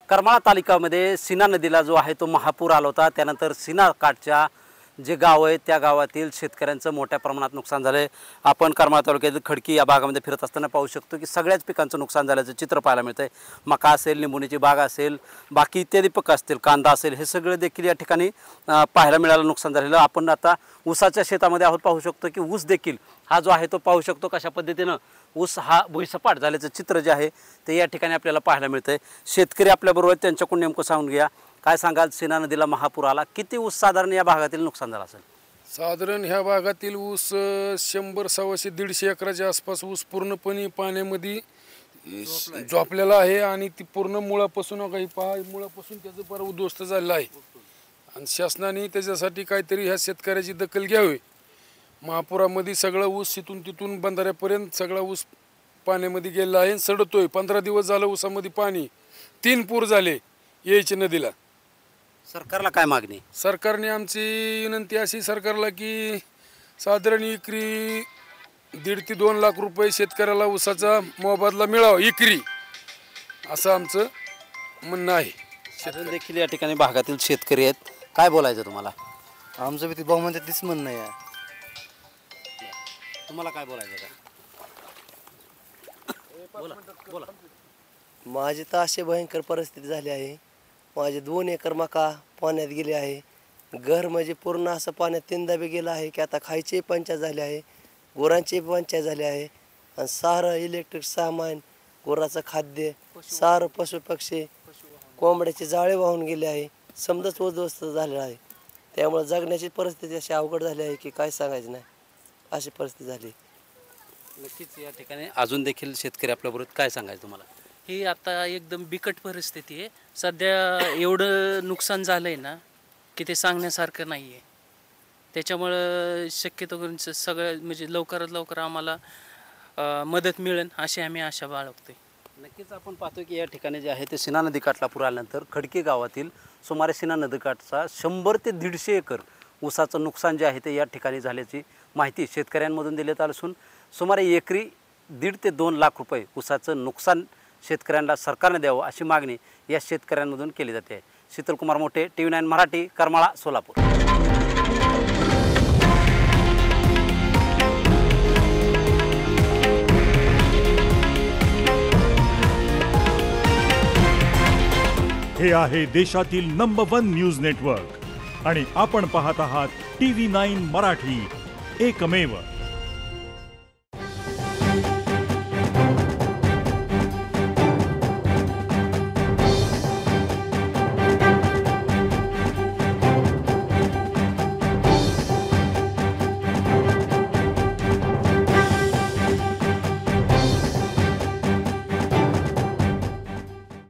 करमाळा तालुक्यामध्ये सीना नदीला जो आहे तो महापूर आला होता। त्यानंतर सीना काठच्या जे गाव आहे त्या गावातील शेतकऱ्यांचं मोठ्या प्रमाणात नुकसान झाले। आपण करमाळा तालुक्यातील खडकी या भागामध्ये फिरत असताना पाहू शकतो की सगळ्याच पिकांचं नुकसान झाल्याचं चित्र पाहायला मिळतंय। मका असेल, लिंबूची बाग असेल, बाकी इत्यादी पिकं असतील, कांदा असेल, हे सगळे देखील या ठिकाणी पाहायला मिळालं नुकसान झालेलं। आपण आता ऊसाच्या शेतामध्ये आहोत, पाहू शकतो की ऊस देखील हा जो आहे तो पाहू शकतो कशा पद्धतीनं ऊस हा भुईसपाट झाल्याचं चित्र जे आहे ते या ठिकाणी आपल्याला पाहायला मिळतंय। शेतकरी आपल्याबरोबर त्यांच्याकडून नेमकं सांगून घ्या, काय सांगाल? सीना नदीला महापूर आला, किती ऊस साधारण या भागातील नुकसान झालं असेल? साधारण ह्या भागातील ऊस 100, 100, 150 एकराच्या आसपास ऊस पूर्णपणे पाण्यामध्ये झोपलेला आहे आणि ती पूर्ण मुळापासून काही मुळापासून त्याचं फार उद्ध्वस्त झालेलं आहे आणि शासनाने त्याच्यासाठी काहीतरी ह्या शेतकऱ्याची दखल घ्यावी। महापुरामध्ये सगळं ऊस इथून तिथून बंधाऱ्यापर्यंत सगळा ऊस पाण्यामध्ये गेला आहे, सडतोय। 15 दिवस झालं ऊसामध्ये पाणी, 3 पूर झाले यायचे नदीला। सरकारला काय मागणी? सरकारने आमची विनंती अशी सरकारला की साधारण एकरी 1.5 ते 2 लाख रुपये शेतकऱ्याला ऊसाचा मोबदला मिळावा एकरी, असं आमचं म्हणणं आहे। अजून देखील या ठिकाणी भागातील शेतकरी आहेत, काय बोलायचं तुम्हाला? आमचं बी बहुमत तेच म्हणणं आहे। तुम्हाला काय बोलायचं का? बोला बोला। माझी तर अशी भयंकर परिस्थिती झाली आहे। माझे 2 एकर मका पाण्यात गेले आहे। घर म्हणजे पूर्ण असं पाण्यात 3दा बी गेलं आहे की आता खायचे पंचायत झाले आहे, गुरांचे पंचायत झाले आहे आणि सारं इलेक्ट्रिक सामान, गुराचं खाद्य, सारं पशु पक्षी, कोंबड्याचे जाळे वाहून गेले आहे, समजाच उद्ध्वस्त झालेलं आहे। त्यामुळे जगण्याची परिस्थिती अशी अवघड झाली आहे की काय सांगायचं नाही, अशी परिस्थिती झाली। नक्कीच या ठिकाणी अजून देखील शेतकरी आपल्याबरोबर, काय सांगायचं तुम्हाला? ही आता एकदम बिकट परिस्थिती आहे। सध्या एवढं नुकसान झालं आहे ना की ते सांगण्यासारखं नाही आहे। त्याच्यामुळं शक्यतो करून सगळं म्हणजे लवकरात लवकर आम्हाला मदत मिळेल अशी आम्ही आशा बाळगतोय। नक्कीच आपण पाहतो की या ठिकाणी जे आहे ते सीना नदीकाठला पूर आल्यानंतर खडकी गावातील सुमारे सीना नदीकाठचा 100 ते 150 एकर ऊसाचं नुकसान जे आहे ते या ठिकाणी झाल्याची माहिती शेतकऱ्यांमधून देण्यात आली असून सुमारे एकरी 1.5 ते 2 लाख रुपये ऊसाचं नुकसान शेतकऱ्यांना सरकारने द्यावं अशी मागणी या शेतकऱ्यांमधून केली जाते। शीतलकुमार मोठे, TV9 मराठी, करमाळा, सोलापूर। हे आहे देशातील नंबर 1 न्यूज नेटवर्क आणि आपण पाहत आहात TV9 मराठी, एकमेव।